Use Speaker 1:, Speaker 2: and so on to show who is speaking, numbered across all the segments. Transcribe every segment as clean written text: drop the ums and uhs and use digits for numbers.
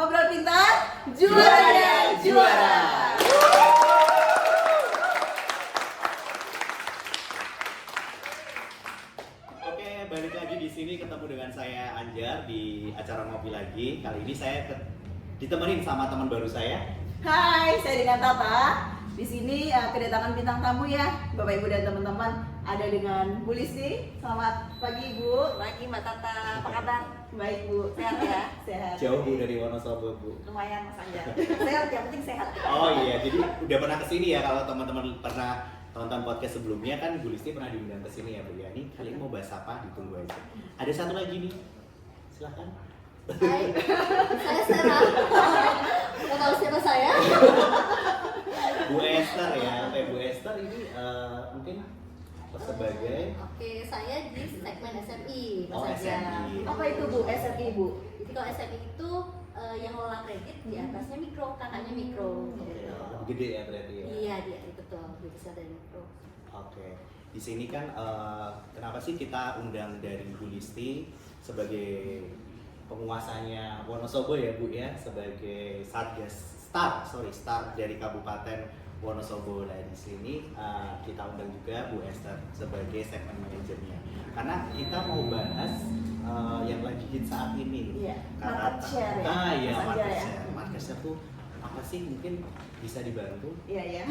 Speaker 1: Ngobrol pintar, juara juara.
Speaker 2: Oke, balik lagi di sini ketemu dengan saya Anjar di acara Ngopi Lagi. Kali ini saya ditemenin sama teman baru saya.
Speaker 1: Hai, saya dengan Tata. Di sini kedatangan bintang tamu ya, Bapak Ibu dan teman-teman. Ada dengan Bu Listi. Selamat pagi Bu.
Speaker 3: Pagi Mbak Tata, apa kabar?
Speaker 1: Baik Bu, sehat ya? Sehat.
Speaker 2: Jauh Bu dari Wonosobo Bu.
Speaker 3: Lumayan Mas Anjar. Sehat, yang penting sehat.
Speaker 2: Oh iya, jadi udah pernah kesini ya kalau teman-teman pernah tonton podcast sebelumnya kan Bu Listi pernah diundang kesini ya Bu ya. Ini kali ini mau bahas apa? Ditunggu aja. Ada satu lagi nih, silahkan.
Speaker 4: Hai, saya Sarah. Mau tahu siapa saya?
Speaker 2: Bu Esther ya, Bu Esther ini mungkin sebagai
Speaker 4: Oke, saya di segmen SMI.
Speaker 2: Oh,
Speaker 4: Mas Anjar.
Speaker 2: SMI.
Speaker 1: Apa itu Bu? SMI Bu?
Speaker 4: Jadi kalau SMI itu yang ngelola kredit, di atasnya mikro, kakaknya mikro. Gitu.
Speaker 2: lebih gede ya berarti ya.
Speaker 4: Iya, dia betul, lebih besar dari mikro.
Speaker 2: Oke, di sini kan kenapa sih kita undang dari Bu Listi sebagai penguasanya Wonosobo ya Bu ya, sebagai satgas star dari Kabupaten Wonosobo. Nah di sini kita undang juga Bu Esther sebagai segmen manajernya, karena kita mau bahas yang lagi hit saat ini.
Speaker 1: Iya,
Speaker 2: Karena-
Speaker 1: market share ya,
Speaker 2: Iya,
Speaker 1: Mas Anjar
Speaker 2: market
Speaker 1: ya.
Speaker 2: share. Market share tuh apa sih? Mungkin bisa dibantu.
Speaker 1: Iya ya.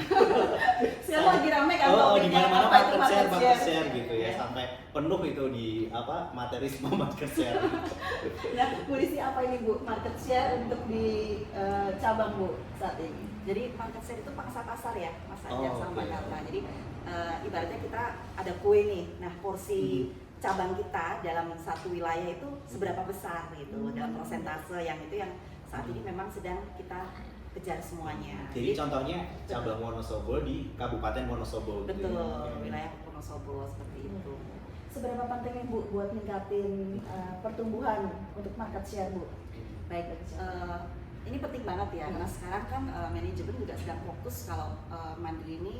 Speaker 1: Sekarang lagi rame kan
Speaker 2: Oh, di
Speaker 1: topiknya
Speaker 2: mana-mana
Speaker 1: apa itu
Speaker 2: market share gitu ya,
Speaker 1: Iya.
Speaker 2: sampai penuh itu di materi semua market share.
Speaker 1: Nah, Bu Listi apa ini Bu? Market share untuk di cabang Bu saat ini.
Speaker 3: Jadi market share itu pangsa pasar ya, Mas Anjar
Speaker 2: Oh,
Speaker 3: sama
Speaker 2: oke.
Speaker 3: Mbak Tata. Jadi ibaratnya kita ada kue nih. Nah, porsi cabang kita dalam satu wilayah itu seberapa besar gitu, dalam persentase yang itu yang saat ini memang sedang kita kejar semuanya.
Speaker 2: Jadi contohnya cabang Wonosobo di Kabupaten Wonosobo gitu
Speaker 3: betul,
Speaker 2: ya.
Speaker 3: wilayah Wonosobo seperti itu.
Speaker 1: Seberapa pentingnya Bu buat ningkatin pertumbuhan untuk market share Bu?
Speaker 3: Baik, ini penting banget ya, karena sekarang kan manajemen juga sedang fokus kalau Mandiri ini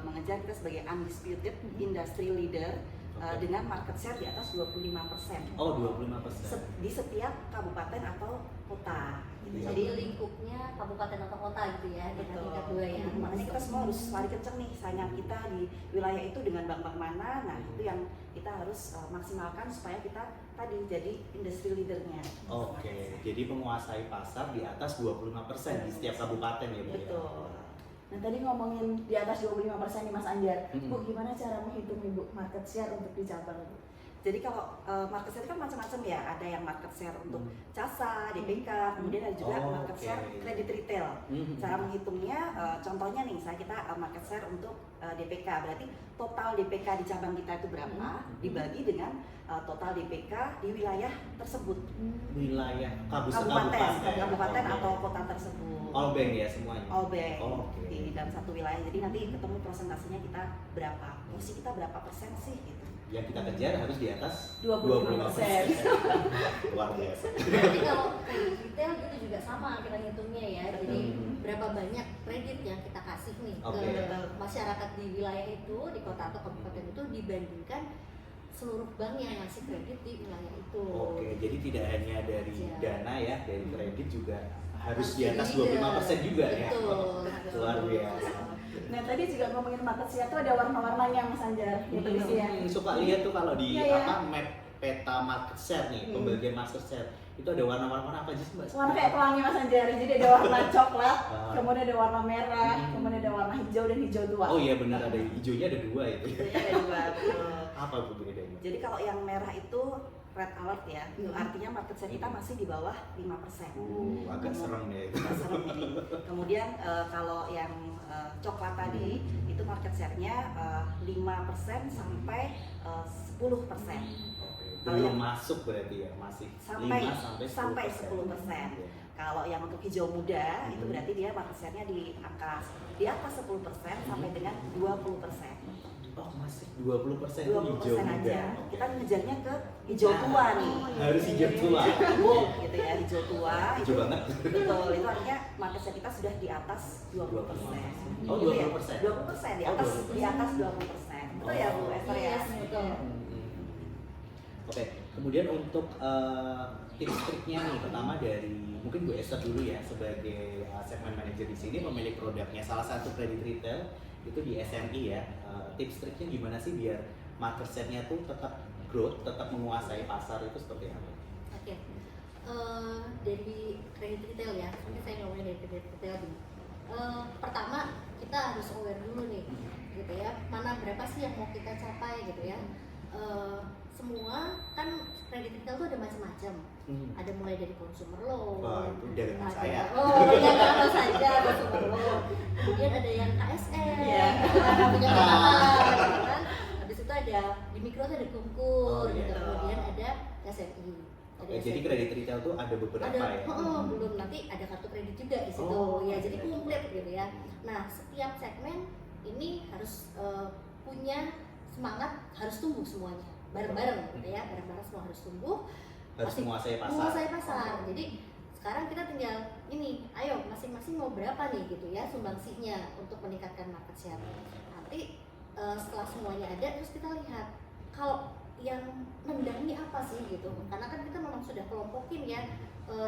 Speaker 3: mengejar kita sebagai undisputed industry leader
Speaker 2: Oke.
Speaker 3: dengan market share di atas 25%.
Speaker 2: Oh, 25%.
Speaker 3: Di setiap kabupaten atau kota. Gitu.
Speaker 2: Iya.
Speaker 4: Jadi lingkupnya kabupaten atau kota gitu ya, di
Speaker 3: Betul.
Speaker 4: tingkat 2 ya.
Speaker 3: Makanya kita semua harus lari kenceng nih saingan kita di wilayah itu dengan bank-bank mana. Nah, itu yang kita harus maksimalkan supaya kita tadi jadi industry leadernya.
Speaker 2: Oke, jadi menguasai pasar di atas 25% di setiap kabupaten ya Bu ya.
Speaker 3: Betul.
Speaker 1: Nah tadi ngomongin di atas 25% nih Mas Anjar.
Speaker 2: Mm-mm.
Speaker 1: Bu gimana cara menghitung nih Bu market share untuk di cabang Bu?
Speaker 3: Jadi kalau market share kan macam-macam ya, ada yang market share untuk CASA, DPK, kemudian ada juga
Speaker 2: Oh,
Speaker 3: market
Speaker 2: oke.
Speaker 3: share kredit retail.
Speaker 2: Mhm.
Speaker 3: Cara menghitungnya, contohnya nih, kita market share untuk DPK, berarti total DPK di cabang kita itu berapa, dibagi dengan total DPK di wilayah tersebut,
Speaker 2: Wilayah
Speaker 3: kabupaten
Speaker 2: Oke.
Speaker 3: atau kota tersebut.
Speaker 2: All bank ya semuanya.
Speaker 3: All bank
Speaker 2: Oh, oke.
Speaker 3: di dalam satu wilayah. Jadi nanti ketemu prosentasenya kita berapa, porsi kita berapa persen sih gitu.
Speaker 2: Yang kita kejar harus di atas
Speaker 1: 25%.
Speaker 2: Luar biasa.
Speaker 4: Jadi kalau kredit retail itu juga sama kita ngitungnya ya. Jadi
Speaker 2: Hmm.
Speaker 4: berapa banyak kredit yang kita kasih nih
Speaker 2: Oke.
Speaker 4: ke masyarakat di wilayah itu, di kota atau kabupaten itu dibandingkan seluruh bank yang ngasih kredit di wilayah itu.
Speaker 2: Oke, jadi tidak hanya dari
Speaker 4: Iya.
Speaker 2: dana ya, dari kredit juga harus di
Speaker 4: Harus
Speaker 2: atas
Speaker 4: leader.
Speaker 2: 25% juga ya.
Speaker 4: Betul.
Speaker 2: Luar biasa.
Speaker 1: Nah tadi juga ngomongin market share tuh ada warna-warnanya Mas Anjar. Gitu ya.
Speaker 2: Suka lihat tuh kalau di
Speaker 1: Iya, ya.
Speaker 2: map peta market share nih, pembagian market share itu ada warna-warna apa aja sih Mbak?
Speaker 1: Warna kayak pelangi Mas Anjar. Jadi ada warna coklat,
Speaker 2: Ah.
Speaker 1: kemudian ada warna merah,
Speaker 2: Hmm.
Speaker 1: kemudian ada warna hijau dan hijau tua.
Speaker 2: Oh iya benar, ada hijaunya ada dua itu.
Speaker 3: Itu ada dua. Betul.
Speaker 2: Apa Bu bedanya?
Speaker 3: Jadi kalau yang merah itu red alert ya, itu
Speaker 1: Hmm.
Speaker 3: artinya market share kita masih di bawah 5%.
Speaker 2: Agak serem ya itu.
Speaker 3: Agak serem ini. Kemudian kalau yang coklat tadi itu market share-nya 5% sampai 10%.
Speaker 2: Oke,
Speaker 3: Kalau
Speaker 2: belum
Speaker 3: yang-
Speaker 2: masuk berarti ya, masih
Speaker 3: Sampai
Speaker 2: 5 sampai 10%. Iya.
Speaker 3: Kalau yang untuk hijau muda itu
Speaker 2: Hmm.
Speaker 3: berarti dia market share-nya di atas 10% sampai dengan 20%.
Speaker 2: Oh masih 20% itu
Speaker 3: 20%
Speaker 2: hijau
Speaker 3: aja.
Speaker 2: muda.
Speaker 3: Kita ngejarnya ke hijau
Speaker 2: Nah,
Speaker 3: tua nih.
Speaker 2: harus hijau tua.
Speaker 3: Gold gitu ya, hijau tua.
Speaker 2: Hijau banget.
Speaker 3: Betul, itu artinya market share kita sudah di atas 20%.
Speaker 2: Oh, 20%.
Speaker 3: 20% di
Speaker 2: Oh,
Speaker 3: atas
Speaker 2: 20%.
Speaker 3: di atas 20%. Betul ya Bu Esther ya?
Speaker 4: Yes, betul.
Speaker 2: Oke, kemudian untuk tips triknya nih, pertama dari mungkin Bu Esther dulu ya sebagai segmen manager di sini, pemilik produknya salah satu kredit retail itu di SMI ya. Tips triknya gimana sih biar market share-nya tuh tetap growth, tetap menguasai pasar itu seperti apa?
Speaker 4: Oke. Dari kredit retail ya, ini saya ngomongin dari kredit retail dulu. Pertama kita harus aware dulu nih, gitu ya. Mana berapa sih yang mau kita capai gitu ya. Semua kan kredit retail tuh ada macam-macam. Ada mulai dari consumer loan.
Speaker 2: Wah, itu dagangan
Speaker 4: ada-
Speaker 2: saya.
Speaker 4: Oh, ya kalau saja consumer loan. Kemudian ada yang KSR,
Speaker 1: Iya.
Speaker 4: punya catatan, gitu kan. Habis itu ada di mikro tuh ada Kungkur,
Speaker 2: Oh, iya.
Speaker 4: gitu. Kemudian ada SMI. Ada
Speaker 2: Oke, jadi
Speaker 4: SMI.
Speaker 2: kredit retail tuh ada beberapa
Speaker 4: Ada,
Speaker 2: ya.
Speaker 4: belum, nanti ada kartu kredit juga di situ.
Speaker 2: Oh,
Speaker 4: Ya, jadi
Speaker 2: oke.
Speaker 4: komplit gitu ya. Nah, setiap segmen ini harus punya semangat, harus tumbuh semuanya bareng-bareng gitu ya, bareng-bareng semua harus tumbuh,
Speaker 2: Harus
Speaker 4: Masih-
Speaker 2: menguasai pasar.
Speaker 4: menguasai pasar. Jadi sekarang kita tinggal ini, ayo masing-masing mau berapa nih gitu ya sumbangsinya untuk meningkatkan market share. Nanti setelah semuanya ada, terus kita lihat kalau yang nendang ini apa sih gitu, karena kan kita memang sudah kelompokin ya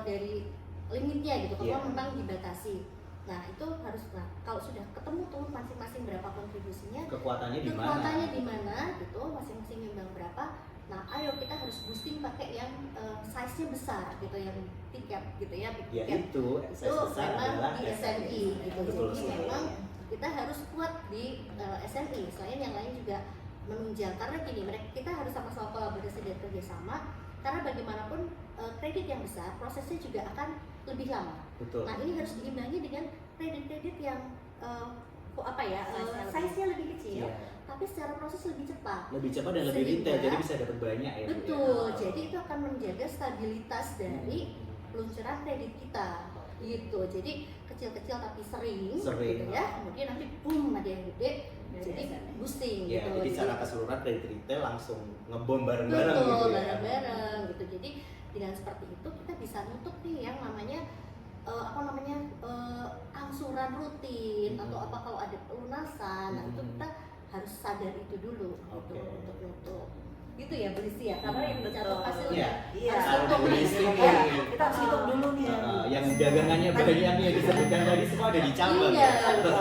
Speaker 4: dari limitnya gitu, kalau
Speaker 2: Iya.
Speaker 4: memang dibatasi. Nah itu harus, nah kalau sudah ketemu tuh masing-masing berapa kontribusinya,
Speaker 2: Kekuatannya di mana?
Speaker 4: kekuatannya di mana gitu, masing-masing nyumbang berapa. Nah ayo kita harus boosting pakai yang size-nya besar gitu, yang tiket gitu ya, big
Speaker 2: Ya
Speaker 4: ticket.
Speaker 2: itu,
Speaker 4: Itu
Speaker 2: size besar
Speaker 4: memang
Speaker 2: adalah
Speaker 4: di SMI gitu.
Speaker 2: Betul
Speaker 4: Jadi
Speaker 2: sekali.
Speaker 4: memang kita harus kuat di SMI, selain yang lain juga menunjang, karena gini, kita harus sama-sama kolaborasi dan kerjasama, karena bagaimanapun kredit yang besar prosesnya juga akan lebih lama.
Speaker 2: Betul.
Speaker 4: Nah ini harus diimbangi dengan kredit-kredit yang
Speaker 3: Size-nya
Speaker 4: size-nya lebih kecil,
Speaker 2: Iya.
Speaker 4: tapi secara proses lebih cepat.
Speaker 2: Lebih cepat dan lebih
Speaker 4: Sehingga-
Speaker 2: retail, jadi bisa dapat banyak ya. Bu, ya?
Speaker 4: Betul, jadi itu akan menjaga stabilitas dari peluncuran kredit kita gitu. Jadi kecil-kecil tapi sering,
Speaker 2: Sering.
Speaker 4: gitu ya. Kemudian nanti boom ada yang gede, jadi boosting
Speaker 2: Ya,
Speaker 4: gitu.
Speaker 2: jadi secara keseluruhan kredit retail langsung ngebom bareng-bareng
Speaker 4: betul,
Speaker 2: gitu ya.
Speaker 4: bareng-bareng gitu. Jadi dengan seperti itu kita bisa nutup nih yang namanya angsuran rutin atau apa kalau ada pelunasan. Nah itu kita harus sadar itu dulu
Speaker 2: Oke.
Speaker 4: gitu untuk nutup. Gitu ya polisi ya, karena yang dicatat
Speaker 1: Betul.
Speaker 4: hasilnya
Speaker 2: Iya.
Speaker 3: Iya.
Speaker 4: harus
Speaker 2: Kalau
Speaker 4: nutup
Speaker 2: di
Speaker 4: nih.
Speaker 2: listing
Speaker 3: Ya,
Speaker 2: nih,
Speaker 3: kita harus hitung dulu nih.
Speaker 2: yang dagangannya banyak yang disebutkan tadi semua ada di cabang
Speaker 4: Iya,
Speaker 2: ya.
Speaker 4: betul.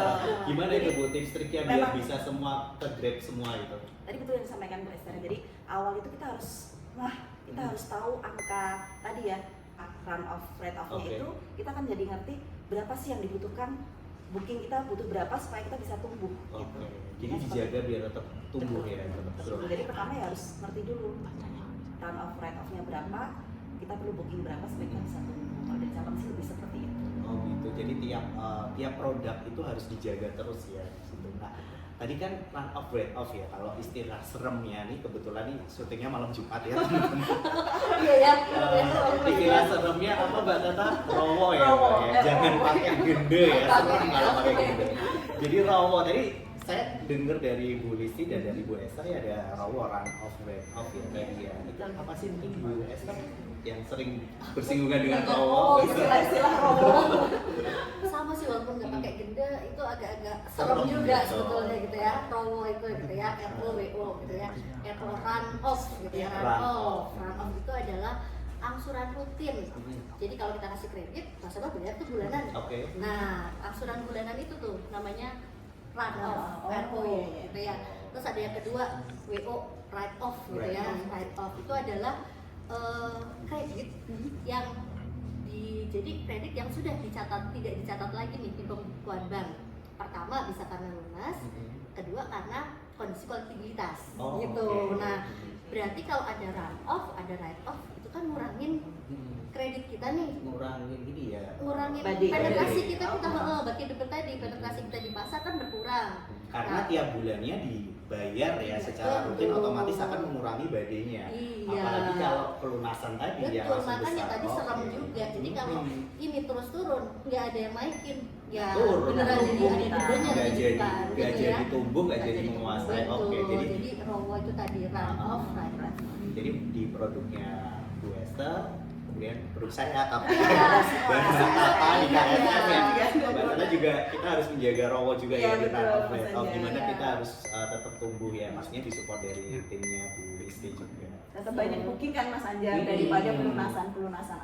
Speaker 2: Gimana itu Bu tips triknya biar
Speaker 3: Memang-
Speaker 2: bisa semua ke-grab semua itu?
Speaker 3: Tadi betul yang disampaikan Bu Esther. Jadi awal itu kita harus harus tahu angka tadi ya, run off rate off-nya
Speaker 2: Oke.
Speaker 3: itu kita kan jadi ngerti berapa sih yang dibutuhkan, booking kita butuh berapa supaya kita bisa tumbuh
Speaker 2: Oke.
Speaker 3: gitu.
Speaker 2: Jadi
Speaker 3: Ya,
Speaker 2: dijaga biar tetap tumbuh
Speaker 3: Betul.
Speaker 2: ya, tetap
Speaker 3: Betul.
Speaker 2: growth.
Speaker 3: Jadi pertama ya harus ngerti dulu run off rate off-nya berapa, kita perlu booking berapa supaya kita bisa tumbuh. Kalau dari cabang sih lebih seperti itu.
Speaker 2: Oh gitu. Jadi tiap produk itu harus dijaga terus ya. Gitu. Nah, tadi kan run off rate off ya. Kalau istilah seremnya nih kebetulan nih syutingnya malam Jumat ya.
Speaker 4: Iya ya.
Speaker 2: Istilah seremnya apa Mbak Tata? Rowo ya.
Speaker 1: Rowo.
Speaker 2: Mbak, ya. Jangan pakai gende ya. Serem kalau pakai gende. Jadi rowo tadi saya dengar dari Bu Listi dan dari Bu Esther ya ada rowo run off rate off ya tadi ya. Itu apa sih mungkin Bu Esther yang sering bersinggungan dengan rowo?
Speaker 1: Istilah-istilah robo.
Speaker 4: Sama sih, walaupun nggak pakai genda itu agak-agak
Speaker 2: Serem
Speaker 4: serem juga
Speaker 2: gitu.
Speaker 4: sebetulnya gitu ya. Rowo itu gitu ya, ROWO gitu ya, atau run off gitu ya, run
Speaker 2: Run
Speaker 4: off. Run off itu adalah angsuran rutin. Jadi kalau kita kasih kredit, nasabah bayar tuh bulanan.
Speaker 2: Oke.
Speaker 4: Nah, angsuran bulanan itu tuh namanya run off,
Speaker 1: Oh,
Speaker 4: RO
Speaker 1: iya, iya.
Speaker 4: gitu ya. Terus ada yang kedua, WO, write off gitu ya.
Speaker 2: Write off.
Speaker 4: Write off itu adalah kredit yang jadi kredit yang sudah dicatat, tidak dicatat lagi nih di pembukuan bank. Pertama bisa karena lunas, kedua karena kondisi kolektibilitas
Speaker 2: Oh,
Speaker 4: gitu.
Speaker 2: oke.
Speaker 4: Nah, berarti kalau ada run off, ada write off, itu kan ngurangin kredit kita nih,
Speaker 2: Ngurangin ini ya.
Speaker 4: ngurangin
Speaker 3: Badai.
Speaker 4: penetrasi
Speaker 2: Badai.
Speaker 4: kita bagi depan tadi, penetrasi kita di pasar kan berkurang.
Speaker 2: Karena
Speaker 4: Nah.
Speaker 2: tiap bulannya dibayar ya secara rutin,
Speaker 4: Betul.
Speaker 2: otomatis akan mengurangi badainya.
Speaker 4: Iya.
Speaker 2: Apalagi kalau pelunasan tadi ya
Speaker 4: Betul,
Speaker 2: langsung
Speaker 4: makanya
Speaker 2: besar.
Speaker 4: tadi serem
Speaker 2: Oke.
Speaker 4: juga. Jadi kalau ini terus turun, nggak ada yang naikin, ya
Speaker 2: Turun,
Speaker 4: beneran jadi
Speaker 3: tumbuh
Speaker 4: ada
Speaker 3: kita.
Speaker 4: bedanya
Speaker 2: nggak
Speaker 4: di
Speaker 2: jadi
Speaker 4: depan,
Speaker 2: nggak
Speaker 4: gitu
Speaker 2: jadi
Speaker 4: ya.
Speaker 2: tumbuh, nggak
Speaker 3: Nggak
Speaker 2: jadi
Speaker 3: jadi
Speaker 2: menguasai.
Speaker 4: Betul,
Speaker 2: Oke,
Speaker 4: jadi rowo itu tadi run off, run off.
Speaker 2: jadi di produknya Bu Esther, kemudian produk saya tapi
Speaker 4: Iya,
Speaker 2: dan Mbak Tata di KSF ya.
Speaker 1: Iya.
Speaker 2: Mbak Tata juga juga kita harus menjaga Rowo juga
Speaker 1: Iya,
Speaker 2: ya di
Speaker 1: betul,
Speaker 2: Run Off
Speaker 1: Mas
Speaker 2: ya. Oh,
Speaker 1: Anjar,
Speaker 2: gimana
Speaker 1: ya.
Speaker 2: kita harus tetap tumbuh ya, maksudnya disupport dari timnya Bu Listi juga.
Speaker 1: Tetap banyak booking kan Mas Anjar
Speaker 2: Hmm.
Speaker 1: daripada pelunasan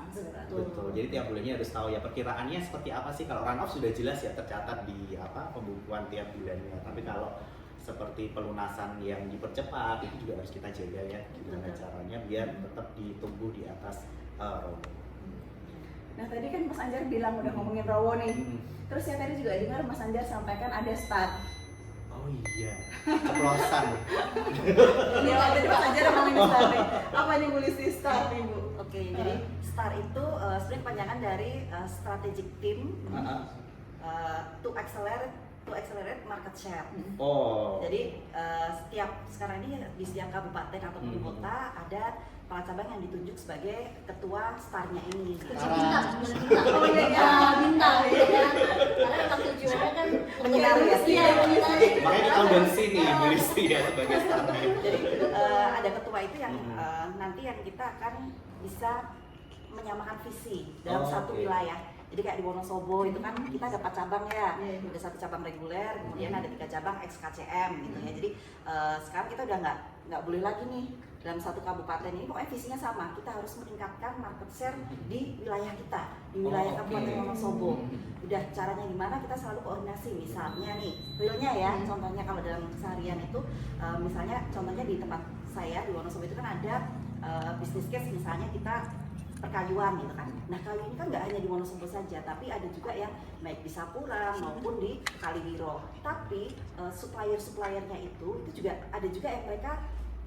Speaker 1: angsuran.
Speaker 2: Betul. Jadi tiap bulannya harus tahu ya perkiraannya seperti apa sih. Kalau Run Off sudah jelas ya tercatat di pembukuan tiap bulannya. Tapi kalau seperti pelunasan yang dipercepat itu juga harus kita jaga ya. Gimana caranya biar tetap ditumbuh di atas Rowo.
Speaker 1: Nah tadi kan Mas Anjar bilang udah ngomongin Rowo nih.
Speaker 2: Hmm.
Speaker 1: Terus saya tadi juga dengar Mas Anjar sampaikan ada start.
Speaker 2: Oh iya, ceplosan.
Speaker 1: Iya, tadi Mas Anjar ngomongin start nih. Apa nih Bu Listi start nih Bu?
Speaker 3: Oke, jadi STAR itu sebenarnya kepanjangan dari Strategic Team to accelerate market share.
Speaker 2: Oh.
Speaker 3: Jadi sekarang ini di setiap kabupaten ataupun kota ada kepala cabang yang ditunjuk sebagai ketua STAR-nya ini.
Speaker 4: Bintang.
Speaker 1: Oh iya, iya.
Speaker 4: Bintang ya kan. Karena emang tujuannya kan
Speaker 3: Menyinari ya.
Speaker 4: Iya, menyinari.
Speaker 2: Makanya kita undang sini Bu Listi ya sebagai starter.
Speaker 3: Jadi ada ketua itu yang nanti yang kita akan bisa menyamakan visi dalam satu
Speaker 2: oke.
Speaker 3: wilayah. Jadi kayak di Wonosobo itu kan kita ada 4 cabang ya,
Speaker 1: Iya.
Speaker 3: ada 1 cabang reguler, kemudian ada 3 cabang XKCM gitu ya. Jadi sekarang kita udah nggak boleh lagi nih dalam satu kabupaten ini pokoknya visinya sama, kita harus meningkatkan market share di wilayah kita, di wilayah
Speaker 2: oke.
Speaker 3: Kabupaten Wonosobo. Udah caranya gimana, kita selalu koordinasi. Misalnya nih realnya ya, contohnya kalau dalam seharian itu misalnya contohnya di tempat saya di Wonosobo itu kan ada business case, misalnya kita perkayuan gitu kan. Nah kayu ini kan nggak hanya di Wonosobo saja, tapi ada juga yang baik di Sapura maupun di Kaliwiro. Tapi supplier-suppliernya itu juga ada juga yang mereka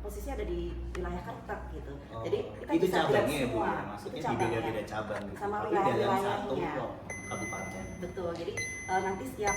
Speaker 3: posisinya ada di wilayah Kertek gitu.
Speaker 2: Oh,
Speaker 3: Jadi kita
Speaker 2: itu
Speaker 3: bisa
Speaker 2: cabangnya
Speaker 3: lihat
Speaker 2: ya Bu
Speaker 3: semua.
Speaker 2: ya, maksudnya
Speaker 3: Itu
Speaker 2: di
Speaker 3: cabangnya.
Speaker 2: beda-beda cabang gitu.
Speaker 3: Sama
Speaker 2: Tapi dalam
Speaker 3: wilayah-wilayahnya.
Speaker 2: satu kabupaten.
Speaker 3: Betul, jadi nanti setiap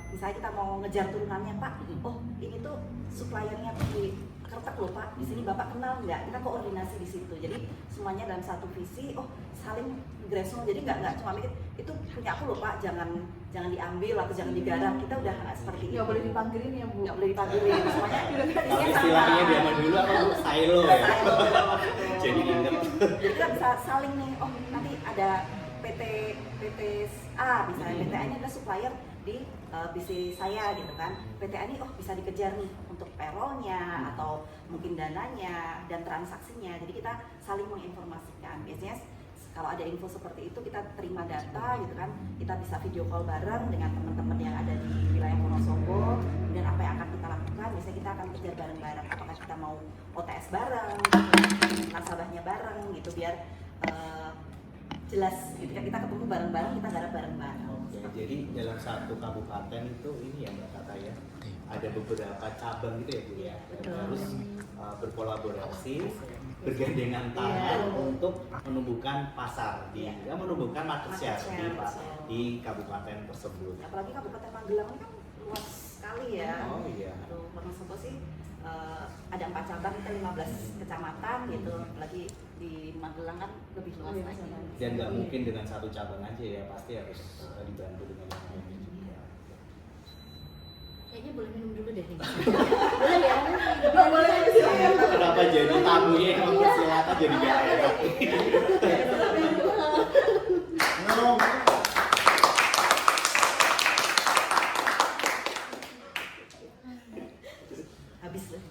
Speaker 3: misalnya kita mau ngejar turunannya Pak, oh ini tuh suppliernya tuh di Kertek loh Pak, di sini Bapak kenal nggak? Kita koordinasi di situ. Jadi semuanya dalam satu visi, oh saling gresno. Jadi nggak cuma mikir itu punya aku loh Pak, jangan diambil atau jangan digarap. Kita udah nggak seperti itu.
Speaker 1: Nggak boleh dipanggilin ya Bu.
Speaker 3: Nggak boleh dipanggilin. Semuanya
Speaker 2: Kalau
Speaker 3: visinya
Speaker 2: istilahnya
Speaker 3: sama.
Speaker 2: zaman dulu apa Bu? Silo ya.
Speaker 3: Silo.
Speaker 2: Jadi inget.
Speaker 3: Jadi kita bisa saling nih, oh nanti ada PT A misalnya, PT A ini adalah supplier di bisnis saya gitu kan. PT A ini oh bisa dikejar nih untuk payrollnya atau mungkin dananya dan transaksinya. Jadi kita saling menginformasikan. Biasanya kalau ada info seperti itu kita terima data gitu kan, kita bisa video call bareng dengan teman-teman yang ada di wilayah Wonosobo. Dan apa yang akan kita lakukan, biasanya kita akan kejar bareng-bareng. Apakah kita mau OTS bareng, nasabahnya bareng gitu, biar jelas ketika kita ketemu bareng-bareng, kita garap bareng-bareng.
Speaker 2: Oke, jadi dalam satu kabupaten itu ini ya Mbak Tata ya, ada beberapa cabang gitu ya Bu ya,
Speaker 3: Betul.
Speaker 2: harus berkolaborasi, bergandengan tangan untuk menumbuhkan pasar di,
Speaker 3: Iya.
Speaker 2: menumbuhkan market share
Speaker 3: Market
Speaker 2: di,
Speaker 3: share, betul.
Speaker 2: di kabupaten tersebut.
Speaker 3: Apalagi Kabupaten Magelang ini kan luas sekali ya.
Speaker 2: Oh iya.
Speaker 3: Tuh, Wonosobo sih ada 4 cabang, kita 15 kecamatan gitu. Apalagi di Magelang kan lebih luas
Speaker 1: Lebih
Speaker 3: lagi.
Speaker 1: luas lagi.
Speaker 2: Dan nggak mungkin dengan satu cabang aja ya, pasti harus dibantu dengan yang lainnya juga.
Speaker 4: Kayaknya boleh minum dulu deh nih. Boleh ya?
Speaker 1: Boleh, silakan.
Speaker 2: Kenapa jadi tamunya yang mempersilakan jadi gak enak?
Speaker 3: Habis lah.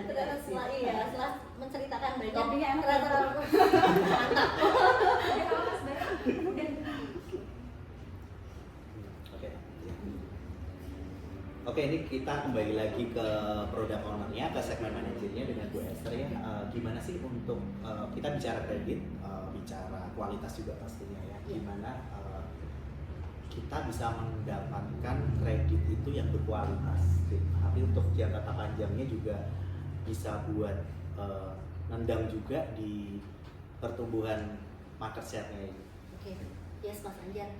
Speaker 4: Ternyata setelah menceritakan banyak
Speaker 1: Kopinya enak.
Speaker 4: ternyata mantap.
Speaker 2: Oke. Oke, ini kita kembali lagi ke product owner-nya, ke segmen manajernya dengan Bu Esther ya. Gimana sih untuk kita bicara kredit, bicara kualitas juga pastinya ya. Gimana kita bisa mendapatkan kredit itu yang berkualitas, tapi untuk jangka panjangnya juga bisa buat nendang juga di pertumbuhan market share-nya ini.
Speaker 4: Oke, yes Mas Anjar.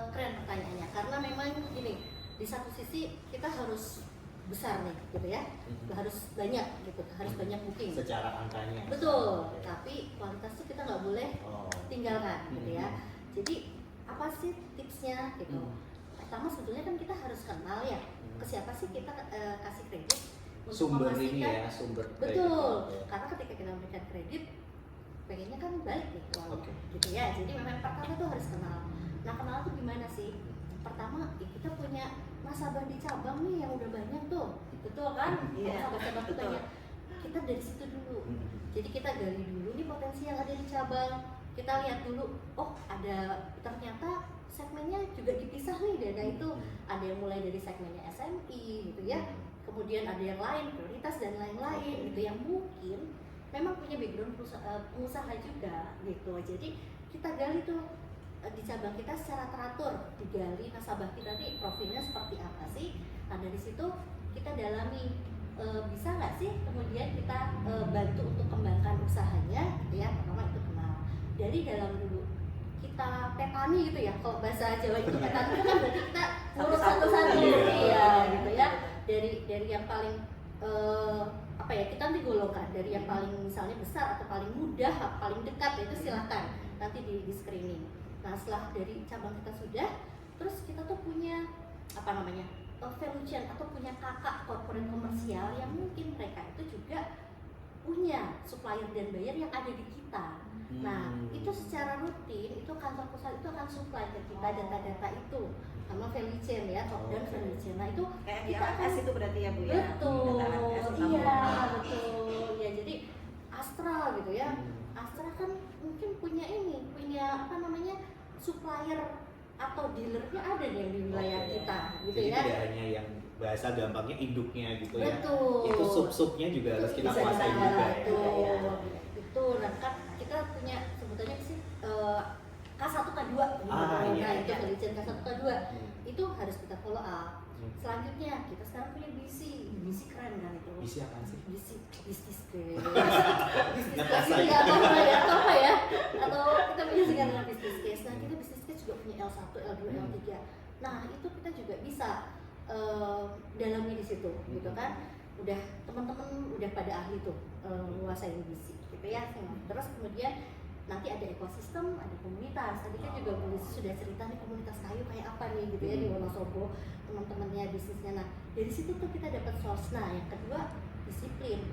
Speaker 4: Keren pertanyaannya, karena memang gini, di satu sisi kita harus besar nih, gitu ya, harus banyak gitu, harus banyak booking.
Speaker 2: Secara angkanya.
Speaker 4: Betul,
Speaker 2: Oke.
Speaker 4: tapi kualitas tuh kita nggak boleh
Speaker 2: Oh.
Speaker 4: tinggalkan, gitu ya. Jadi apa sih tipsnya gitu? Pertama sebetulnya kan kita harus kenal ya, ke siapa sih kita kasih kredit untuk
Speaker 2: Sumber ini
Speaker 4: memastikan.
Speaker 2: ya, sumber kredit.
Speaker 4: Betul,
Speaker 2: Oke.
Speaker 4: karena ketika kita memberikan kredit, pengennya kan balik nih uangnya,
Speaker 2: Oke.
Speaker 4: gitu ya. Jadi memang pertama tuh harus kenal. Nah, kenal tuh gimana sih? Pertama, ya kita punya nasabah di cabang nih yang udah banyak tuh, betul kan?
Speaker 3: Iya,
Speaker 4: Nasabah cabang tuh
Speaker 3: betul.
Speaker 4: banyak. Kita dari situ dulu. Jadi kita gali dulu nih potensi yang ada di cabang. Kita lihat dulu, oh ada ternyata segmennya juga dipisah nih dana itu. Ada yang mulai dari segmennya SMI gitu ya. Kemudian ada yang lain, prioritas dan lain-lain gitu yang mungkin memang punya background pengusaha juga gitu. Jadi kita gali tuh di cabang kita secara teratur, digali nasabah kita nih profilnya seperti apa sih. Nah dari situ kita dalami bisa nggak sih kemudian kita bantu untuk kembangkan usahanya gitu ya. Pertama itu kenal dari dalam dulu, kita petani gitu ya, kalau bahasa Jawa itu petani itu kan berarti kita ngurus satu-satu ya gitu ya, dari yang paling apa ya, kita nanti golongkan dari yang paling misalnya besar atau paling mudah, paling dekat, itu silakan nanti di screening. Nah setelah dari cabang kita sudah, terus kita tuh punya apa namanya value chain atau punya kakak corporate komersial yang mungkin mereka itu juga punya supplier dan buyer yang ada di kita. Nah itu secara rutin itu kantor pusat itu akan supply ke kita data-data itu sama value chain ya, top down value chain. Nah itu
Speaker 3: Kayak di
Speaker 4: kita
Speaker 3: AS itu berarti ya Bu ya?
Speaker 4: betul,
Speaker 3: Data AS utama.
Speaker 4: iya betul ya. Jadi Astra gitu ya, Astra kan mungkin punya ini, punya apa namanya supplier atau dealernya ada nih yang di wilayah kita gitu.
Speaker 2: Jadi
Speaker 4: ya
Speaker 2: tidak hanya yang bahasa gampangnya induknya gitu ya.
Speaker 4: betul,
Speaker 2: Itu sub-subnya juga harus kita
Speaker 4: bisa
Speaker 2: kuasai
Speaker 4: kita
Speaker 2: juga ya.
Speaker 4: betul. Itu nah kan kita punya sebutannya sih K1 K2 gitu.
Speaker 2: Ah, iya,
Speaker 4: Nah itu
Speaker 3: iya.
Speaker 4: value chain K1 K2
Speaker 2: Hmm.
Speaker 4: itu harus kita follow up. Selanjutnya kita sekarang punya BC keren kan itu.
Speaker 2: Isi apaan sih?
Speaker 4: Bisnis case. Bisnis
Speaker 2: Ngetes
Speaker 4: case ini
Speaker 2: aja.
Speaker 4: atau apa ya? Atau kita punya dengan bisnis case. Nah kita bisnis case juga punya L1, L2, L3. Nah itu kita juga bisa dalami di situ, gitu kan? Udah teman-teman udah pada ahli tuh menguasai BC, gitu ya. Terus kemudian nanti ada ekosistem, ada komunitas. Tadi kan juga sudah cerita nih komunitas kayu kayak apa nih gitu ya di Wonosobo, teman-temannya bisnisnya. Nah dari situ tuh kita dapat source. Nah yang kedua disiplin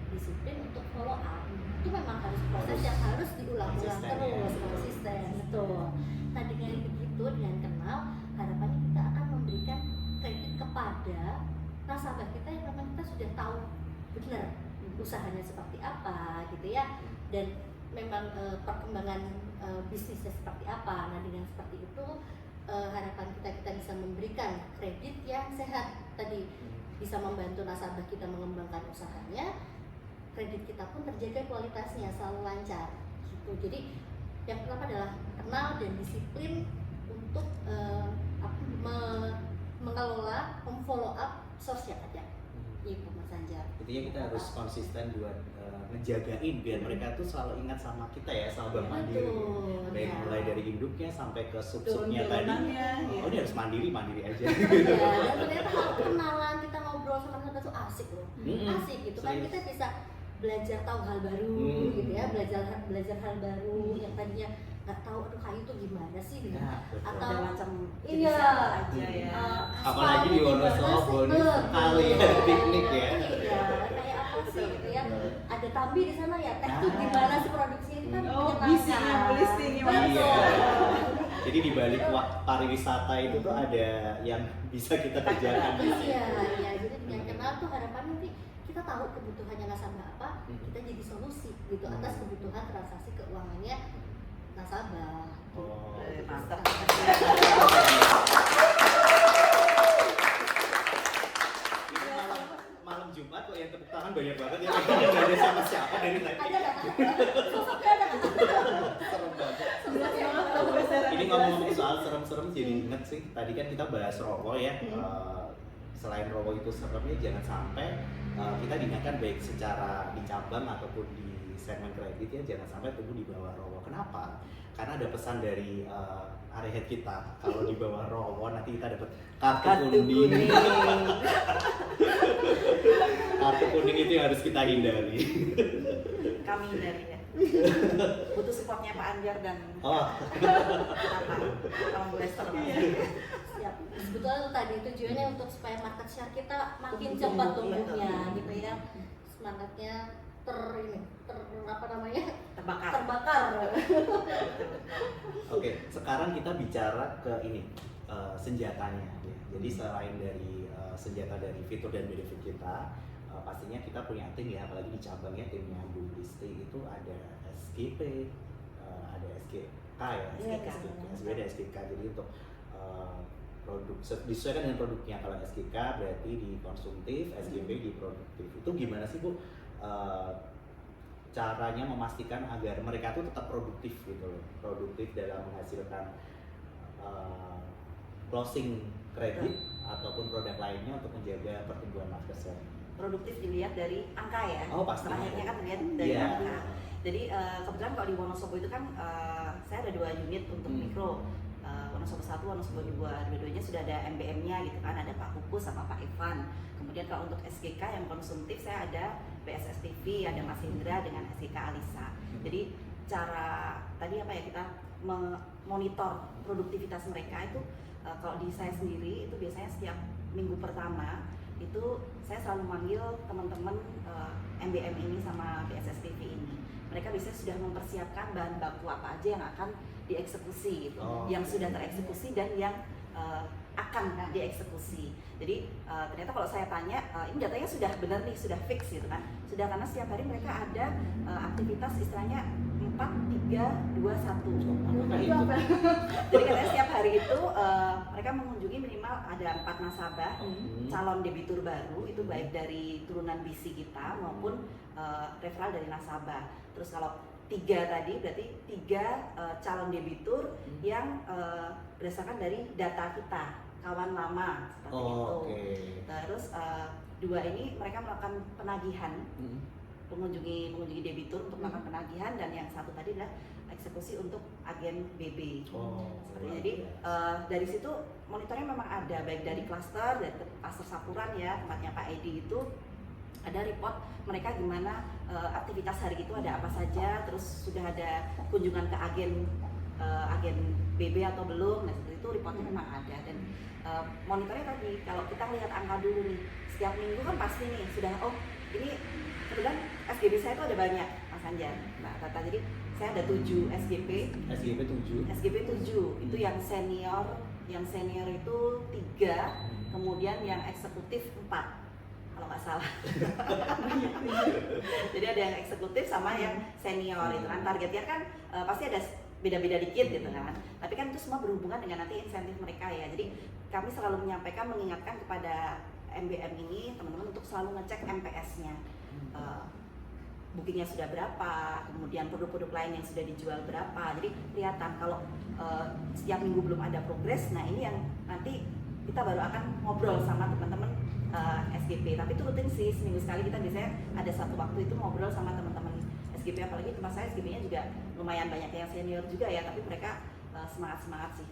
Speaker 4: untuk follow up. Itu memang harus proses yang harus diulang-ulang terus, konsisten, betul. Nah dengan begitu, dengan kenal, harapannya kita akan memberikan kredit kepada nasabah kita yang memang kita sudah tahu benar usahanya seperti apa gitu ya, dan memang perkembangan bisnisnya seperti apa. Nah dengan seperti itu harapan kita bisa memberikan kredit yang sehat tadi, bisa membantu nasabah kita mengembangkan usahanya, kredit kita pun terjaga kualitasnya selalu lancar gitu. Jadi yang pertama adalah kenal dan disiplin untuk mengelola, memfollow up source yang ada. Itu Mas Anjar.
Speaker 2: Intinya kita harus konsisten buat ngejagain biar mereka tuh selalu ingat sama kita ya, sama Bank Mandiri.
Speaker 4: Betul,
Speaker 2: Baik
Speaker 4: ya.
Speaker 2: mulai dari induknya sampai ke sub-subnya tadi.
Speaker 1: Turun-turunannya,
Speaker 2: Oh, ini harus mandiri aja.
Speaker 4: Ya, dan ternyata kalau kenalan kita ngobrol sama nasabah tuh asik loh. Asik gitu kan,
Speaker 2: Serius.
Speaker 4: kita bisa belajar tahu hal baru gitu ya, belajar hal baru yang tadinya nggak tahu aduh kayu tuh gimana sih gitu.
Speaker 2: Nah, betul.
Speaker 4: Atau
Speaker 3: Ada macam
Speaker 4: iya,
Speaker 3: jenis apa aja ya.
Speaker 2: Apalagi di Wonosobo nih, sekali ya, piknik ya.
Speaker 4: Iya, kayak apa sih gitu ya. Ada Tambi di sana ya, teh tuh gimana sih produksinya itu kan
Speaker 1: Oh,
Speaker 4: menyenangkan.
Speaker 1: bisnya, listing gimana?
Speaker 4: Betul.
Speaker 2: Jadi di balik pariwisata itu tuh ada yang bisa kita kerjakan di situ.
Speaker 4: Iya, jadi dengan kenal tuh harapannya nanti kita tahu kebutuhannya nasabah apa, kita jadi solusi gitu atas kebutuhan transaksi keuangannya nasabah.
Speaker 2: Oh,
Speaker 3: Mantap.
Speaker 2: Ini malam Jumat kok yang tepuk tangan banyak banget ya. Nggak ada siapa-siapa dari tadi.
Speaker 4: Ada nggak? Sosoknya ada nggak?
Speaker 2: Serem banget.
Speaker 1: Jelas banget kalau besar.
Speaker 2: Ini ngomong-ngomong soal serem-serem jadi inget sih. Tadi kan kita bahas rokok ya. Selain rokok itu seremnya jangan sampai kita diingatkan baik secara di cabang ataupun di segmen kredit ya, jangan sampai tumbuh di bawah rokok. Kenapa? Karena ada pesan dari area head kita, kalau di bawah rokok nanti kita dapat kartu kuning. Kartu kuning itu yang harus kita hindari.
Speaker 3: Kami dari ya. Butuh supportnya Pak Anjar dan
Speaker 2: Oh,
Speaker 3: Bang Lester.
Speaker 4: Siap. Sebetulnya itu tadi tujuannya untuk supaya market share kita makin cepat tumbuhnya gitu ya. Semangatnya apa namanya
Speaker 3: terbakar.
Speaker 2: Oke, sekarang kita bicara ke ini senjatanya. Ya. Jadi selain dari senjata dari fitur dan benefit kita, pastinya kita punya tim ya, apalagi di cabangnya timnya Bu Listi itu ada SGP, ada SGK ya, SGP dan SGK. Jadi untuk produk disesuaikan dengan produknya. Kalau SGK berarti di konsumtif, SGP di produktif. Itu gimana sih Bu? Caranya memastikan agar mereka tuh tetap produktif gitu loh, produktif dalam menghasilkan closing kredit ataupun produk lainnya untuk menjaga pertumbuhan market share.
Speaker 3: Produktif dilihat dari angka ya.
Speaker 2: Oh, pasti.
Speaker 3: Terakhirnya kan dilihat dari
Speaker 2: Iya.
Speaker 3: angka. Jadi kebetulan kalau di Wonosobo itu kan saya ada 2 unit untuk mikro. Wonosobo 1, Wonosobo 2, dua-duanya sudah ada MBM-nya gitu kan, ada Pak Kuku sama Pak Ivan. Kemudian kalau untuk SGK yang konsumtif saya ada BSS TV, ada Mas Indra dengan SGK Alisa. Jadi cara tadi apa ya, kita memonitor produktivitas mereka itu kalau di saya sendiri itu biasanya setiap minggu pertama itu saya selalu manggil teman-teman MBM ini sama BSS TV ini. Mereka biasanya sudah mempersiapkan bahan baku apa aja yang akan dieksekusi gitu, yang sudah tereksekusi dan yang akan dieksekusi. Jadi ternyata kalau saya tanya, ini datanya sudah benar nih, sudah fix gitu kan, sudah, karena setiap hari mereka ada aktivitas istilahnya 4, 3, 2, 1. Jadi katanya setiap hari itu mereka mengunjungi minimal ada 4 nasabah calon debitur baru, itu baik dari turunan BC kita maupun referral dari nasabah. Terus kalau 3 tadi berarti 3 calon debitur yang berdasarkan dari data kita, kawan lama seperti itu. Terus 2 ini mereka melakukan penagihan, mengunjungi debitur untuk melakukan penagihan, dan yang 1 tadi adalah eksekusi untuk agen BB. Seperti jadi dari situ monitornya memang ada, baik dari klaster, dari klaster Sapuran ya, tempatnya Pak Edi itu ada report mereka gimana aktivitas hari itu ada apa saja, terus sudah ada kunjungan ke agen BB atau belum. Nah seperti itu reportnya memang ada, dan monitornya tadi kalau kita lihat angka dulu nih, setiap minggu kan pasti nih sudah, oh ini kebetulan SGP saya itu ada banyak Mas Anjar. Nah kata jadi saya ada 7 SGP 7 itu yang senior itu 3, kemudian yang eksekutif 4 kalau nggak salah. Jadi ada yang eksekutif sama yang senior itu kan, targetnya kan pasti ada beda-beda dikit gitu kan, tapi kan itu semua berhubungan dengan nanti insentif mereka ya. Jadi kami selalu menyampaikan, mengingatkan kepada MBM ini teman-teman untuk selalu ngecek MPS-nya, bookingnya sudah berapa, kemudian produk-produk lain yang sudah dijual berapa. Jadi kelihatan kalau setiap minggu belum ada progres, nah ini yang nanti kita baru akan ngobrol sama teman-teman SGP. Tapi itu rutin sih, seminggu sekali kita biasanya ada satu waktu itu ngobrol sama teman-teman SGP, apalagi tempat saya SGP-nya juga lumayan banyak yang senior juga ya, tapi mereka semangat sih,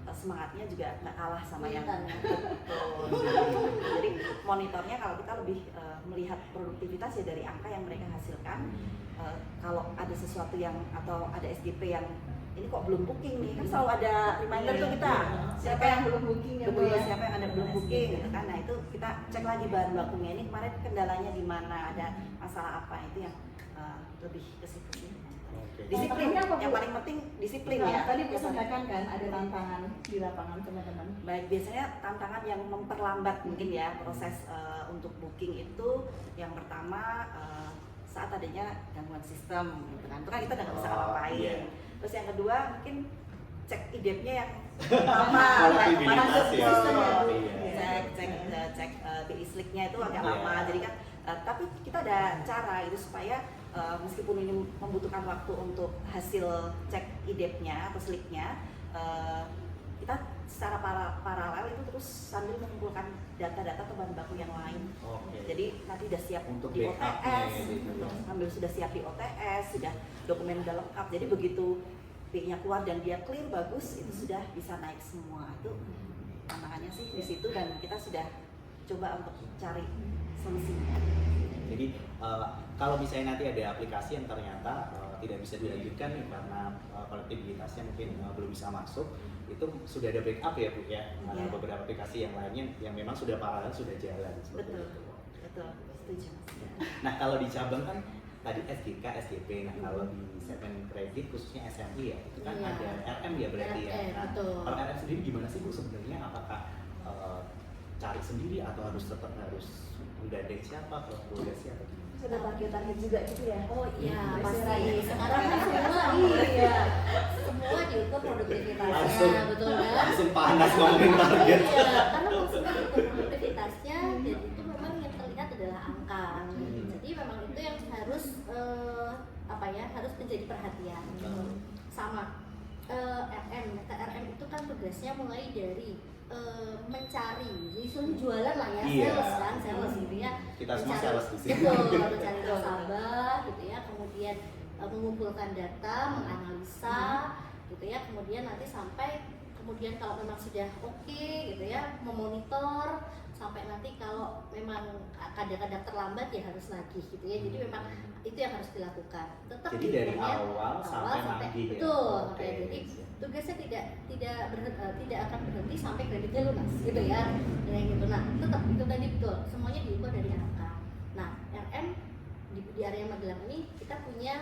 Speaker 3: semangatnya juga nggak kalah sama yang jadi monitornya kalau kita lebih melihat produktivitas ya dari angka yang mereka hasilkan. Kalau ada sesuatu yang atau ada SGP yang ini kok belum booking nih, kan selalu ada reminder tuh kita,
Speaker 1: siapa yang belum booking ya Bu ya,
Speaker 3: siapa yang ada belum booking gitu kan. Nah itu kita cek lagi bahan bakunya, ini kemarin kendalanya di mana, ada masalah apa, itu yang lebih ke situ sih. Disiplin, yang paling penting disiplin ya.
Speaker 1: Tadi Bu sampaikan kan ada tantangan di lapangan teman-teman.
Speaker 3: Baik, biasanya tantangan yang memperlambat mungkin ya proses untuk booking itu, yang pertama saat adanya gangguan sistem gitu kan, itu kan kita nggak bisa ngapain. Terus yang kedua mungkin cek IDEP-nya yang lama, cek listrik-nya itu agak lama. Jadi kan tapi kita ada cara itu supaya meskipun ini membutuhkan waktu untuk hasil cek IDEP-nya atau slip-nya, kita secara paralel itu terus sambil mengumpulkan data-data atau bahan baku yang lain. Jadi nanti sudah siap
Speaker 2: untuk
Speaker 3: di OTS, sambil sudah siap di OTS, sudah dokumen udah lengkap. Jadi begitu B-nya keluar dan dia clear bagus, itu sudah bisa naik semua. Itu tantangannya sih di situ, dan kita sudah coba untuk cari solusinya.
Speaker 2: Jadi kalau misalnya nanti ada aplikasi yang ternyata tidak bisa dilanjutkan nih karena kolektibilitasnya mungkin belum bisa masuk, itu sudah ada backup ya Bu ya, beberapa aplikasi yang lainnya yang memang sudah paralel sudah jalan.
Speaker 3: Betul. Setuju.
Speaker 2: Nah kalau di cabang kan tadi SGK, SGP, nah kalau di segmen kredit khususnya SMI ya itu kan
Speaker 4: Iya.
Speaker 2: ada RM ya berarti ya.
Speaker 4: RM,
Speaker 2: Nah,
Speaker 4: betul.
Speaker 2: kalau RM sendiri gimana sih Bu sebenarnya? Apakah cari sendiri atau tetap harus menggandeng siapa kalau progresi atau gimana?
Speaker 1: Sudah target juga gitu ya.
Speaker 4: Oh iya,
Speaker 1: Hmm,
Speaker 4: pasti. Sekarang kan semua semua diukur produktivitasnya,
Speaker 2: Langsung.
Speaker 4: betul kan?
Speaker 2: Langsung panas ngomongin target.
Speaker 4: Iya, karena maksudnya diukur produktivitasnya dan itu memang yang terlihat adalah angka. Jadi memang itu yang harus harus menjadi perhatian. Sama RM, RM itu kan tugasnya mulai dari mencari, jadi jualan lah ya,
Speaker 2: Iya.
Speaker 4: sales kan, sales gitu ya.
Speaker 2: Kita semua
Speaker 4: Mencari-
Speaker 2: sales di sini.
Speaker 4: Betul, mencari nasabah gitu ya, kemudian mengumpulkan data, menganalisa gitu ya, kemudian nanti sampai kemudian kalau memang sudah oke gitu ya, memonitor sampai nanti kalau memang kadang-kadang terlambat ya harus lagi gitu ya. Jadi memang itu yang harus dilakukan. Tetap
Speaker 2: Jadi dari
Speaker 4: diukurnya
Speaker 2: awal sampai nagih ya.
Speaker 4: betul.
Speaker 2: Oke.
Speaker 4: Jadi tugasnya tidak akan berhenti sampai kreditnya lunas gitu ya. Kayak gitu. Nah, tetap itu tadi betul. Semuanya diukur dari angka. Nah, RM di area Magelang ini kita punya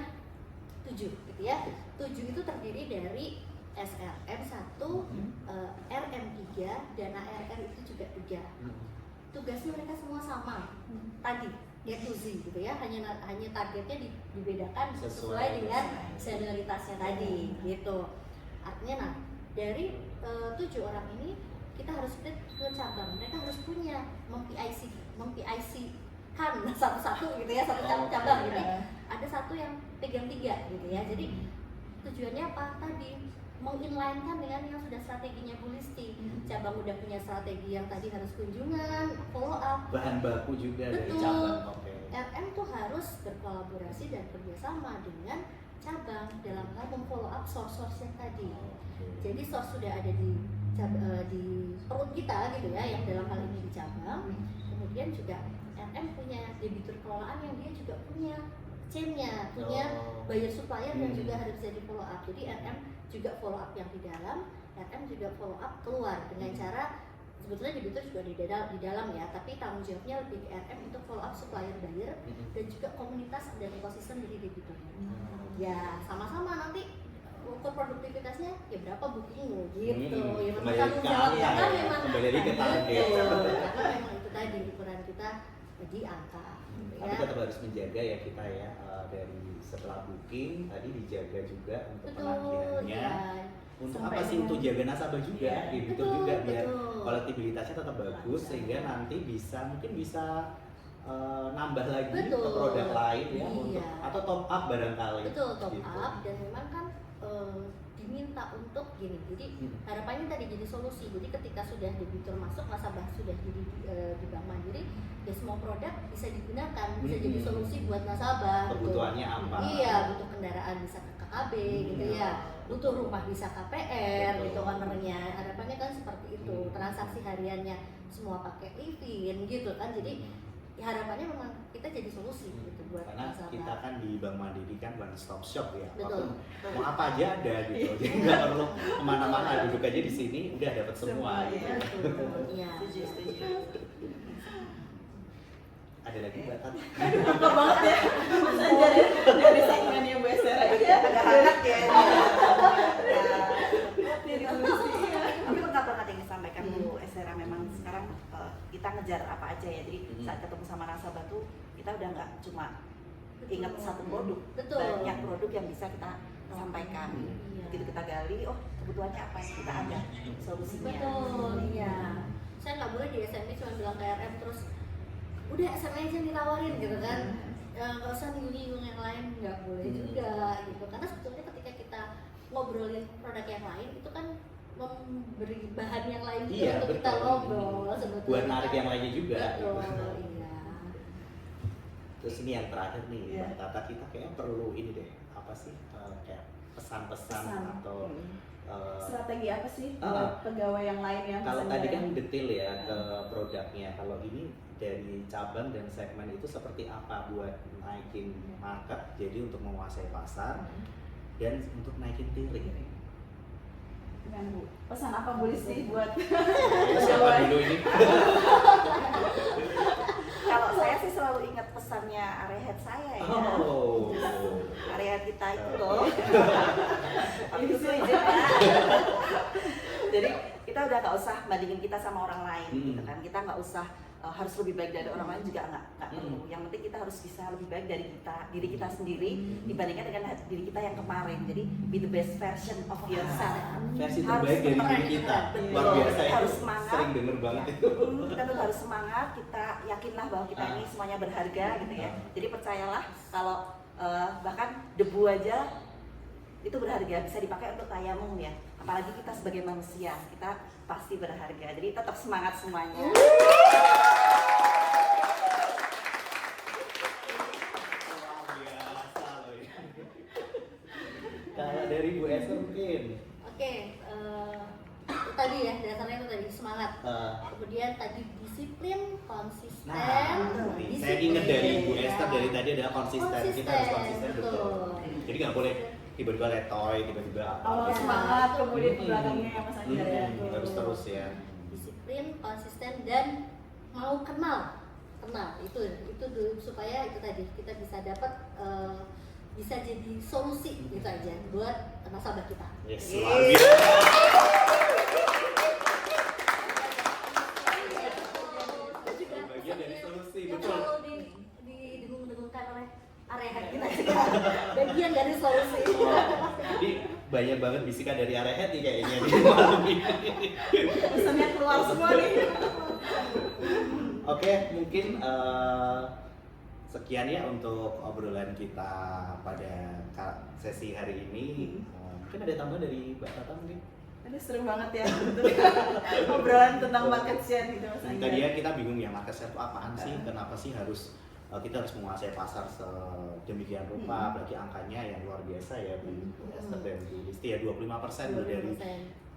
Speaker 4: 7 gitu ya. 7 itu terdiri dari SRM 1, RM 3, dan ARR itu juga 3. Tugasnya mereka semua sama. Tadi A to Z gitu ya, hanya targetnya dibedakan sesuai dengan senioritasnya tadi gitu. Artinya nah, dari 7 orang ini kita harus split ke cabang. Mereka harus punya mem-PIC kan satu-satu gitu ya, satu cabang gitu. Ada satu yang pegang 3 gitu ya. Jadi tujuannya apa tadi? Menginlinekan dengan yang sudah strateginya Bu Listi. Cabang udah punya strategi yang tadi harus kunjungan, follow up.
Speaker 2: Bahan baku juga dari
Speaker 4: Betul.
Speaker 2: cabang. Oke.
Speaker 4: RM tuh harus berkolaborasi dan kerjasama dengan cabang dalam hal memfollow up source-source yang tadi. Jadi source sudah ada di perut kita gitu ya, yang dalam hal ini di cabang. Kemudian juga RM punya debitur kelolaan yang dia juga punya chain-nya, punya buyer supplier yang juga harus jadi follow up. Jadi RM juga follow up yang di dalam, RM juga follow up keluar dengan cara sebetulnya debitur juga di dalam ya, tapi tanggung jawabnya lebih ke RM untuk follow up supplier buyer dan juga komunitas dan ekosistem dari debiturnya. Ya sama-sama nanti ukur produktivitasnya ya berapa bookingmu gitu. Ya memang
Speaker 2: Kembali
Speaker 4: tanggung
Speaker 2: ke
Speaker 4: jawabnya
Speaker 2: angka
Speaker 4: kan
Speaker 2: ya,
Speaker 4: memang
Speaker 2: kembali lagi ke target.
Speaker 4: karena memang itu tadi ukuran kita di angka.
Speaker 2: Tapi tetap harus menjaga ya kita ya dari setelah booking tadi dijaga juga untuk penagihannya.
Speaker 4: Ya.
Speaker 2: Untuk
Speaker 1: Sampai
Speaker 2: apa sih?
Speaker 1: dengan-
Speaker 2: Untuk jaga nasabah juga,
Speaker 1: Iya.
Speaker 2: debitur
Speaker 4: Betul,
Speaker 2: juga biar
Speaker 4: betul.
Speaker 2: kolektibilitasnya tetap bagus sehingga nanti mungkin bisa nambah lagi ke
Speaker 4: Betul.
Speaker 2: produk lain ya
Speaker 4: Iya.
Speaker 2: untuk atau top up barangkali.
Speaker 4: Betul, top
Speaker 2: gitu.
Speaker 4: up dan memang kan diminta untuk gini. Jadi harapannya tadi jadi solusi. Jadi ketika sudah debitur masuk, nasabah sudah jadi di Bank Mandiri, ya semua produk bisa digunakan, bisa jadi solusi buat nasabah. gitu.
Speaker 2: Kebutuhannya apa?
Speaker 4: Iya, butuh kendaraan bisa ke KKB gitu ya. Butuh rumah bisa KPR gitu ownernya. Harapannya kan seperti itu. Transaksi hariannya semua pakai e-fin gitu kan. Jadi ya harapannya memang kita jadi solusi gitu buat
Speaker 2: Karena
Speaker 4: nasabah.
Speaker 2: kita kan di Bank Mandiri kan one stop shop ya.
Speaker 4: Betul.
Speaker 2: Apapun, mau apa aja ada gitu. Jadi nggak perlu kemana-mana, duduk aja di sini udah dapat semua. Gitu.
Speaker 4: Betul, iya.
Speaker 1: Setuju.
Speaker 2: Ada lagi Mbak Tat?
Speaker 1: Apa banget ya? Mas Anjar ya, dari segmennya Bu Estera iya.
Speaker 3: Agak hangat ya.
Speaker 1: Dari Bu Listi iya.
Speaker 3: Tapi lengkap banget yang disampaikan Bu Estera. Memang sekarang kita ngejar apa aja ya. Jadi saat ketemu sama nasabah tuh kita udah nggak cuma ingat satu produk,
Speaker 4: Betul.
Speaker 3: banyak produk yang bisa kita sampaikan.
Speaker 4: Iya.
Speaker 3: Begitu kita gali, oh kebutuhannya apa yang kita ada solusinya.
Speaker 4: Betul, iya. Saya nggak boleh di SME cuma bilang ke RM terus udah SME aja ditawarin gitu kan. Nggak usah nyinggung yang lain, nggak boleh juga gitu. Karena sebetulnya ketika kita ngobrolin produk yang lain itu kan memberi bahan yang lain juga
Speaker 2: Iya,
Speaker 4: untuk kita
Speaker 2: betul.
Speaker 4: ngobrol sebetulnya.
Speaker 2: Buat narik yang lainnya juga.
Speaker 4: Betul,
Speaker 2: gitu.
Speaker 4: iya.
Speaker 2: Terus ini yang terakhir nih,
Speaker 1: Iya.
Speaker 2: Mbak Tata, kita kayaknya perlu ini deh, apa sih kayak pesan-pesan
Speaker 1: Pesan.
Speaker 2: atau
Speaker 1: Strategi apa sih
Speaker 2: Ah.
Speaker 1: buat pegawai yang lain yang
Speaker 2: kalau
Speaker 1: bisa
Speaker 2: tadi kan
Speaker 1: nyerang?
Speaker 2: detail ya ke produknya, kalau ini dari cabang dan segmen itu seperti apa buat naikin market, jadi untuk menguasai pasar dan untuk naikin tiering.
Speaker 1: Dengan Bu, pesan apa Bu Listi buat
Speaker 2: Siapa dulu ini?
Speaker 3: Kalau saya sih selalu ingat pesannya area head saya ya.
Speaker 2: Oh.
Speaker 3: Area kita itu loh. Tapi itu izin ya. Jadi kita udah nggak usah bandingin kita sama orang lain, gitu kan. Kita nggak usah harus lebih baik dari orang lain juga nggak perlu. Yang penting kita harus bisa lebih baik dari diri kita sendiri dibandingkan dengan diri kita yang kemarin. Jadi be the best version of yourself.
Speaker 2: Versi terbaik dari diri kita. Luar biasa ya.
Speaker 3: Harus semangat.
Speaker 2: Sering denger banget itu.
Speaker 3: Kita tuh harus semangat. Kita yakinlah bahwa kita ini semuanya berharga, gitu ya. Jadi percayalah kalau bahkan debu aja itu berharga, bisa dipakai untuk tayamum ya. Apalagi kita sebagai manusia, kita pasti berharga. Jadi tetap semangat semuanya.
Speaker 2: Kalau dari Bu Esther mungkin.
Speaker 4: Oke, itu tadi ya dasarnya itu tadi semangat. Kemudian tadi disiplin, konsisten.
Speaker 2: Saya ingat dari Bu Esther dari tadi adalah konsisten. Kita harus konsisten betul. Jadi nggak boleh tiba-tiba letoy, tiba-tiba
Speaker 1: Awal semangat, kemudian belakangnya Mas Anjar ya.
Speaker 2: Terus terus ya.
Speaker 4: Disiplin, konsisten, dan mau kenal itu dulu supaya itu tadi kita bisa dapat bisa jadi solusi gitu aja buat nasabah kita.
Speaker 2: Yes, luar biasa. Bagian dari solusi,
Speaker 4: Yang
Speaker 2: betul.
Speaker 4: selalu didengung-dengungkan oleh area kita juga bagian dari solusi.
Speaker 2: Jadi banyak banget bisikan dari area head nih kayaknya di malam ini.
Speaker 1: Pesannya keluar semua nih.
Speaker 2: Oke, mungkin sekian ya untuk obrolan kita pada sesi hari ini. Mungkin ada tambahan dari Mbak Tata mungkin?
Speaker 1: Aduh seru banget ya obrolan tentang market share gitu Mas Anjar.
Speaker 2: Tadi ya kita bingung ya market share itu apaan sih? Kenapa sih kita harus menguasai pasar sedemikian rupa, apalagi angkanya yang luar biasa ya Bu Esther dan Bu Listi ya 25% loh dari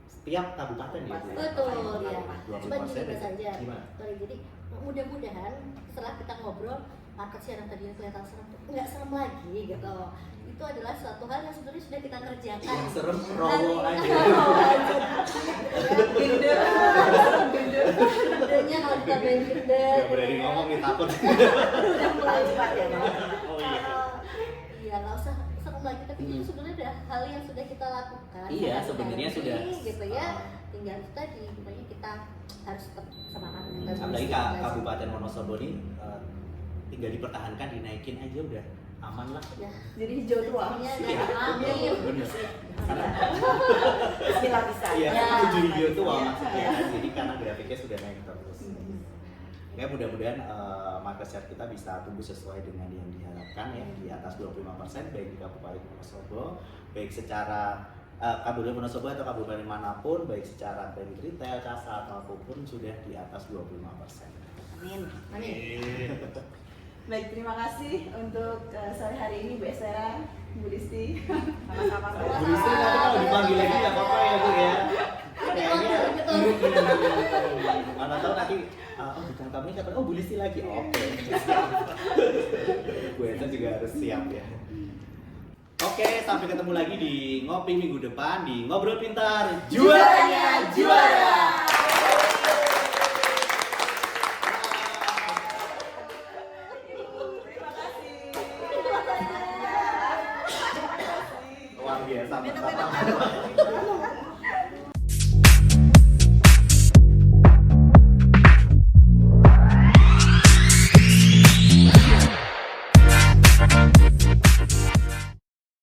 Speaker 2: setiap kabupaten ya Bu.
Speaker 4: Betul ya.
Speaker 2: 20%
Speaker 4: Cuma gini Mas Anjar.
Speaker 2: Gimana?
Speaker 4: Sorry, jadi mudah-mudahan setelah kita ngobrol market share yang tadinya kelihatan serem nggak serem lagi gitu. Itu adalah suatu hal yang sebenarnya sudah kita kerjakan.
Speaker 2: Yang serem rowo aja.
Speaker 4: Gendenya kalau kita main gede.
Speaker 2: Gak berani ngomong nih takut.
Speaker 3: Udah mulai cepat ya, Bang.
Speaker 2: Oh iya.
Speaker 4: Iya, nggak usah serem lagi, tapi itu sebenarnya ada hal yang sudah kita lakukan.
Speaker 2: Iya, sebenarnya sudah.
Speaker 4: Gitu ya. Tinggal itu tadi, makanya kita harus tetap semangat.
Speaker 2: Apalagi Kabupaten Wonosobo ini tinggal dipertahankan, dinaikin aja udah aman lah.
Speaker 4: Ya.
Speaker 1: Jadi hijau tua.
Speaker 4: Iya,
Speaker 2: Iya,
Speaker 4: amin.
Speaker 2: bener. Karena
Speaker 3: Bismillah bisa.
Speaker 2: iya,
Speaker 4: Ya.
Speaker 2: kan 7 hijau tua
Speaker 1: Iya.
Speaker 2: maksudnya kan. Jadi karena grafiknya sudah naik terus. Ya mudah-mudahan market share kita bisa tumbuh sesuai dengan yang diharapkan ya di atas 25% baik di Kabupaten Wonosobo, baik secara Kabupaten Wonosobo atau kabupaten manapun, baik secara brand retail, kasar maupun sudah di atas 25%.
Speaker 3: Amin.
Speaker 4: Amin.
Speaker 1: Baik, terima kasih untuk sore hari ini Bu Esther, Bu Listi.
Speaker 3: Sama-sama.
Speaker 2: Bu Listi nanti kalau dipanggil lagi nggak apa-apa ya Bu ya. Kayaknya mana tahu nanti bukan kamu kata Bu Listi lagi. Oke. Bu Esther juga harus siap ya. Oke, sampai ketemu lagi di Ngopi minggu depan di Ngobrol Pintar Juaranya Juara.
Speaker 1: Terima kasih.
Speaker 2: Luar biasa.